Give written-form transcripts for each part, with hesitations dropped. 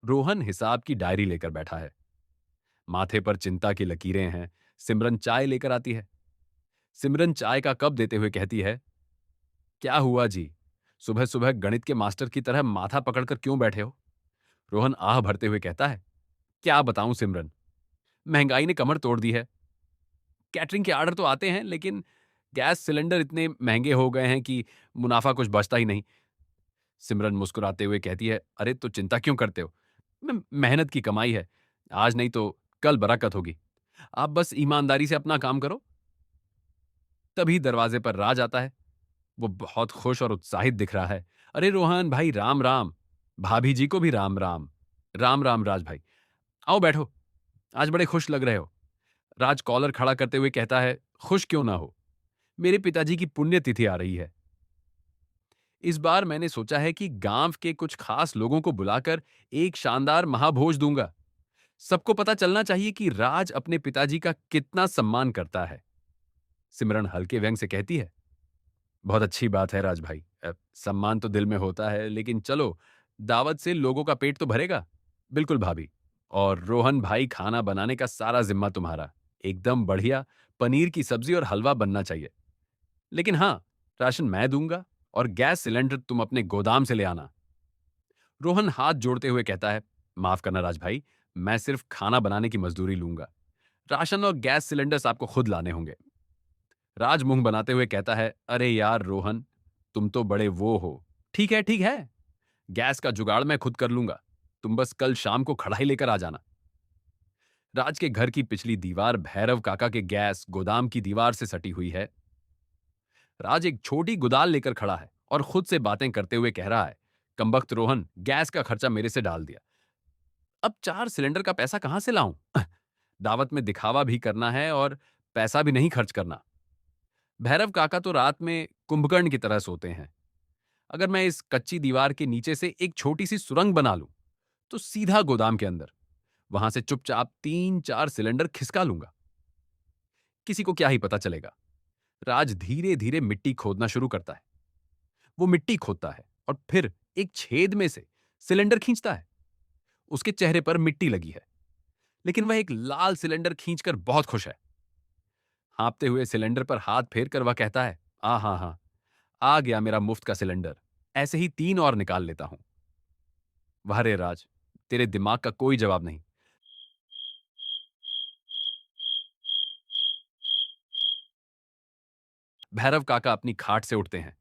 रोहन हिसाब की डायरी लेकर बैठा है। माथे पर चिंता की लकीरें हैं। सिमरन चाय लेकर आती है। सिमरन चाय का कप देते हुए कहती है, क्या हुआ जी? सुबह सुबह गणित के मास्टर की तरह माथा पकड़कर क्यों बैठे हो? रोहन आह भरते हुए कहता है, क्या बताऊं सिमरन, महंगाई ने कमर तोड़ दी है। कैटरिंग के ऑर्डर तो आते हैं, लेकिन गैस सिलेंडर इतने महंगे हो गए हैं कि मुनाफा कुछ बचता ही नहीं। सिमरन मुस्कुराते हुए कहती है, अरे तो चिंता क्यों करते हो? मेहनत की कमाई है। आज नहीं तो कल बरकत होगी। आप बस ईमानदारी से अपना काम करो। तभी दरवाजे पर राज आता है। वो बहुत खुश और उत्साहित दिख रहा है। अरे रोहन भाई, राम राम। भाभी जी को भी राम राम। राम राम राज भाई। आओ बैठो। आज बड़े खुश लग रहे हो। राज कॉलर खड़ा करते हुए कहता है, खुश क्यों ना हो, मेरे पिताजी की पुण्यतिथि आ रही है। इस बार मैंने सोचा है कि गांव के कुछ खास लोगों को बुलाकर एक शानदार महाभोज दूंगा। सबको पता चलना चाहिए कि राज अपने पिताजी का कितना सम्मान करता है। सिमरन हल्के व्यंग से कहती है, बहुत अच्छी बात है राज भाई। सम्मान तो दिल में होता है, लेकिन चलो, दावत से लोगों का पेट तो भरेगा। बिल्कुल भाभी। और रोहन भाई, खाना बनाने का सारा जिम्मा तुम्हारा। एकदम बढ़िया पनीर की सब्जी और हलवा बनना चाहिए। लेकिन हाँ, राशन मैं दूंगा और गैस सिलेंडर तुम अपने गोदाम से ले आना। रोहन हाथ जोड़ते हुए कहता है, माफ करना राज भाई, मैं सिर्फ खाना बनाने की मजदूरी लूंगा। राशन और गैस सिलेंडर्स आपको खुद लाने होंगे। राज मुंह बनाते हुए कहता है, अरे यार रोहन, तुम तो बड़े वो हो। ठीक है ठीक है, गैस का जुगाड़ मैं खुद कर लूंगा। तुम बस कल शाम को कढ़ाई लेकर आ जाना। राज के घर की पिछली दीवार भैरव काका के गैस गोदाम की दीवार से सटी हुई है। राज एक छोटी गुदाल लेकर खड़ा है और खुद से बातें करते हुए कह रहा है, कमबख्त रोहन, गैस का खर्चा मेरे से डाल दिया। अब 4 सिलेंडर का पैसा कहां से लाऊं? दावत में दिखावा भी करना है और पैसा भी नहीं खर्च करना। भैरव काका तो रात में कुंभकर्ण की तरह सोते हैं। अगर मैं इस कच्ची दीवार के नीचे से एक छोटी सी सुरंग बना लूं, तो सीधा गोदाम के अंदर, वहां से चुपचाप 3-4 सिलेंडर खिसका लूंगा। किसी को क्या ही पता चलेगा। राज धीरे धीरे मिट्टी खोदना शुरू करता है। वो मिट्टी खोदता है और फिर एक छेद में से सिलेंडर खींचता है। उसके चेहरे पर मिट्टी लगी है, लेकिन वह एक लाल सिलेंडर खींचकर बहुत खुश है। हाँपते हुए सिलेंडर पर हाथ फेर कर वह कहता है, आ हाँ हाँ, आ गया मेरा मुफ्त का सिलेंडर। ऐसे ही 3 और निकाल लेता हूं। वाह रे राज, तेरे दिमाग का कोई जवाब नहीं। भैरव काका अपनी खाट से उठते हैं,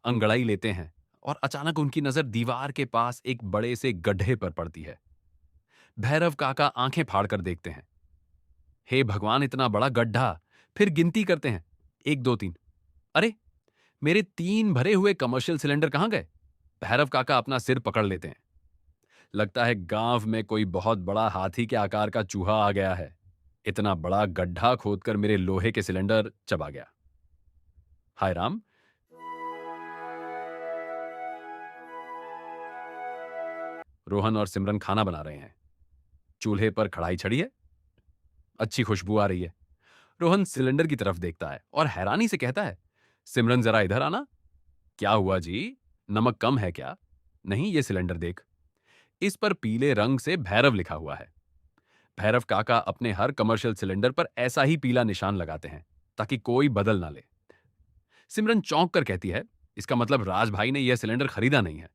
अंगड़ाई लेते हैं और अचानक उनकी नजर दीवार के पास एक बड़े से गड्ढे पर पड़ती है। भैरव काका आंखें फाड़कर देखते हैं। हे भगवान, इतना बड़ा गड्ढा! फिर गिनती करते हैं, 1 2 3। अरे, मेरे 3 भरे हुए कमर्शियल सिलेंडर कहां गए? भैरव काका अपना सिर पकड़ लेते हैं। लगता है गांव में कोई बहुत बड़ा हाथी के आकार का चूहा आ गया है। इतना बड़ा गड्ढा खोदकर मेरे लोहे के सिलेंडर चबा गया। हाय राम। रोहन और सिमरन खाना बना रहे हैं। चूल्हे पर कढ़ाई छड़ी है। अच्छी खुशबू आ रही है। रोहन सिलेंडर की तरफ देखता है और हैरानी से कहता है, सिमरन जरा इधर आना। क्या हुआ जी? नमक कम है क्या? नहीं, ये सिलेंडर देख। इस पर पीले रंग से भैरव लिखा हुआ है। भैरव काका अपने हर कमर्शियल सिलेंडर पर ऐसा ही पीला निशान लगाते हैं, ताकि कोई बदल ना ले। सिमरन चौंक कर कहती है, इसका मतलब राज भाई ने यह सिलेंडर खरीदा नहीं है।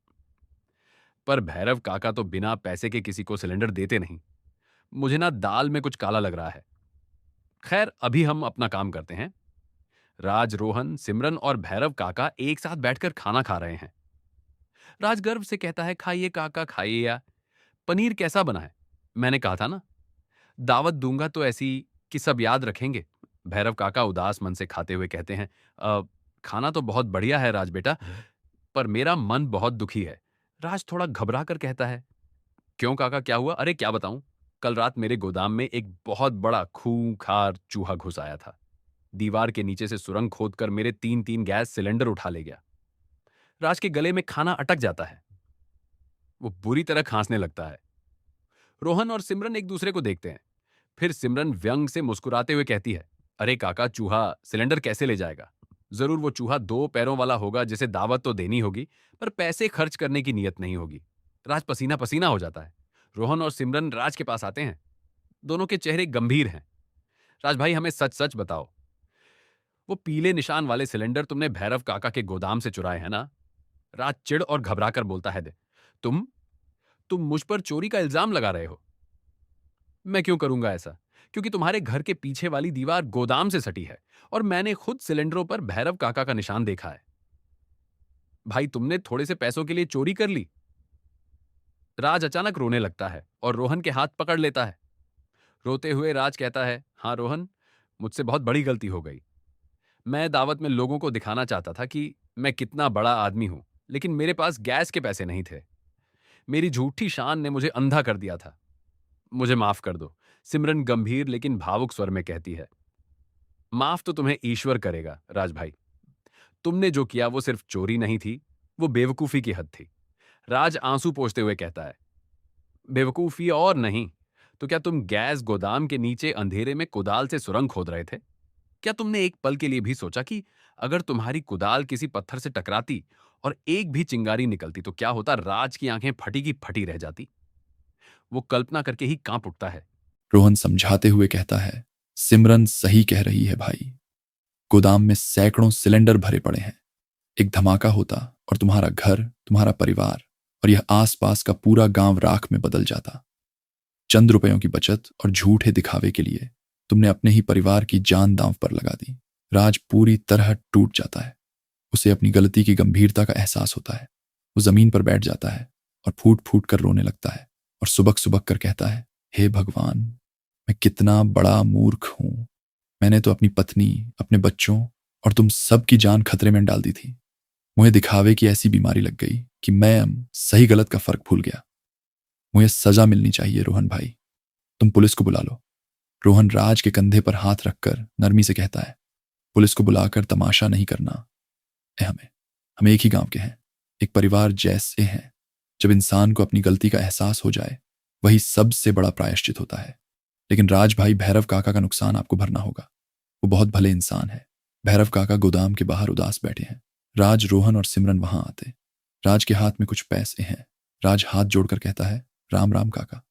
पर भैरव काका तो बिना पैसे के किसी को सिलेंडर देते नहीं। मुझे ना दाल में कुछ काला लग रहा है। खैर, अभी हम अपना काम करते हैं। राज, रोहन, सिमरन और भैरव काका एक साथ बैठकर खाना खा रहे हैं। राज गर्व से कहता है, खाइए काका खाइए। या पनीर कैसा बना है? मैंने कहा था ना, दावत दूंगा तो ऐसी कि सब याद रखेंगे। भैरव काका उदास मन से खाते हुए कहते हैं, "अ, खाना तो बहुत बढ़िया है राज बेटा, पर मेरा मन बहुत दुखी है।" राज थोड़ा घबरा कर कहता है, क्यों काका, क्या हुआ? अरे क्या बताऊं, कल रात मेरे गोदाम में एक बहुत बड़ा खूंखार चूहा घुस आया था। दीवार के नीचे से सुरंग खोदकर मेरे 3-3 गैस सिलेंडर उठा ले गया। राज के गले में खाना अटक जाता है। वो बुरी तरह खांसने लगता है। रोहन और सिमरन एक दूसरे को देखते हैं। फिर सिमरन व्यंग से मुस्कुराते हुए कहती है, अरे काका, चूहा सिलेंडर कैसे ले जाएगा? जरूर वो चूहा 2 पैरों वाला होगा जिसे दावत तो देनी होगी, पर पैसे खर्च करने की नीयत नहीं होगी। राज पसीना पसीना हो जाता है। रोहन और सिमरन राज के पास आते हैं। दोनों के चेहरे गंभीर हैं। राज भाई, हमें सच सच बताओ, वो पीले निशान वाले सिलेंडर तुमने भैरव काका के गोदाम से चुराए हैं ना? राज चिढ़ और घबराकर बोलता है, तुम तुम मुझ पर चोरी का इल्जाम लगा रहे हो। मैं क्यों करूंगा ऐसा? क्योंकि तुम्हारे घर के पीछे वाली दीवार गोदाम से सटी है और मैंने खुद सिलेंडरों पर भैरव काका का निशान देखा है। भाई, तुमने थोड़े से पैसों के लिए चोरी कर ली? राज अचानक रोने लगता है और रोहन के हाथ पकड़ लेता है। रोते हुए राज कहता है, हाँ रोहन, मुझसे बहुत बड़ी गलती हो गई। मैं दावत में लोगों को दिखाना चाहता था कि मैं कितना बड़ा आदमी हूं, लेकिन मेरे पास गैस के पैसे नहीं थे। मेरी झूठी शान ने मुझे अंधा कर दिया था। मुझे माफ कर दो। सिमरन गंभीर लेकिन भावुक स्वर में कहती है। माफ तो तुम्हें ईश्वर करेगा राज भाई। तुमने जो किया वो सिर्फ चोरी नहीं थी, वो बेवकूफी की हद थी। राज आंसू पोंछते हुए कहता है, बेवकूफी और नहीं तो क्या तुम गैस गोदाम के नीचे अंधेरे में कुदाल से सुरंग खोद रहे थे? क्या तुमने एक पल के लिए भी सोचा कि अगर तुम्हारी कुदाल किसी पत्थर से टकराती और एक भी चिंगारी निकलती तो क्या होता? राज की आंखें फटी की फटी रह जाती। वो कल्पना करके ही कांप उठता है। रोहन समझाते हुए कहता है, सिमरन सही कह रही है भाई। गोदाम में सैकड़ों सिलेंडर भरे पड़े हैं। एक धमाका होता और तुम्हारा घर, तुम्हारा परिवार और यह आसपास का पूरा गांव राख में बदल जाता। चंद रुपयों की बचत और झूठे दिखावे के लिए तुमने अपने ही परिवार की जान दांव पर लगा दी। राज पूरी तरह टूट जाता है। उसे अपनी गलती की गंभीरता का एहसास होता है। वो जमीन पर बैठ जाता है और फूट फूट कर रोने लगता है और सुबक सुबक कर कहता है, हे भगवान, मैं कितना बड़ा मूर्ख हूं। मैंने तो अपनी पत्नी, अपने बच्चों और तुम सब की जान खतरे में डाल दी थी। मुझे दिखावे की ऐसी बीमारी लग गई कि मैं सही गलत का फर्क भूल गया। मुझे सजा मिलनी चाहिए रोहन भाई। तुम पुलिस को बुला लो। रोहन राज के कंधे पर हाथ रखकर नरमी से कहता है, पुलिस को बुलाकर तमाशा नहीं करना है हमें। हम एक ही गांव के हैं, एक परिवार जैसे हैं। जब इंसान को अपनी गलती का एहसास हो जाए, वही सबसे बड़ा प्रायश्चित होता है। लेकिन राज भाई, भैरव काका का नुकसान आपको भरना होगा। वो बहुत भले इंसान है। भैरव काका गोदाम के बाहर उदास बैठे हैं। राज, रोहन और सिमरन वहां आते। राज के हाथ में कुछ पैसे हैं। राज हाथ जोड़कर कहता है, राम राम काका।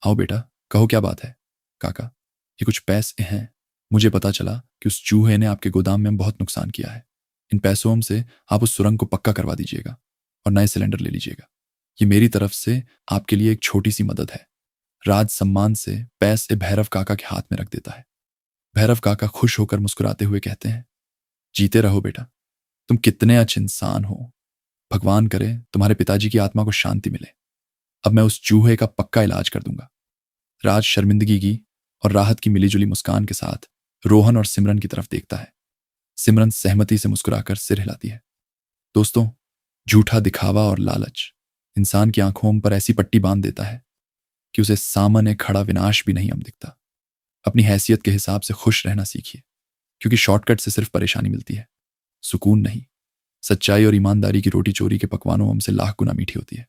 आओ बेटा, कहो क्या बात है? काका, ये कुछ पैसे हैं। मुझे पता चला कि उस चूहे ने आपके गोदाम में बहुत नुकसान किया है। इन पैसों से आप उस सुरंग को पक्का करवा दीजिएगा और नए सिलेंडर ले लीजिएगा। ये मेरी तरफ से आपके लिए एक छोटी सी मदद है। राज सम्मान से पैसे भैरव काका के हाथ में रख देता है। भैरव काका खुश होकर मुस्कुराते हुए कहते हैं, जीते रहो बेटा, तुम कितने अच्छे इंसान हो। भगवान करे तुम्हारे पिताजी की आत्मा को शांति मिले। अब मैं उस चूहे का पक्का इलाज कर दूंगा। राज शर्मिंदगी की और राहत की मिलीजुली मुस्कान के साथ रोहन और सिमरन की तरफ देखता है। सिमरन सहमति से मुस्कुराकर सिर हिलाती है। दोस्तों, झूठा दिखावा और लालच इंसान की आंखों पर ऐसी पट्टी बांध देता है कि उसे सामने खड़ा विनाश भी नहीं दिखता। अपनी हैसियत के हिसाब से खुश रहना सीखिए, क्योंकि शॉर्टकट से सिर्फ परेशानी मिलती है, सुकून नहीं। सच्चाई और ईमानदारी की रोटी चोरी के पकवानों हमसे लाख गुना मीठी होती है।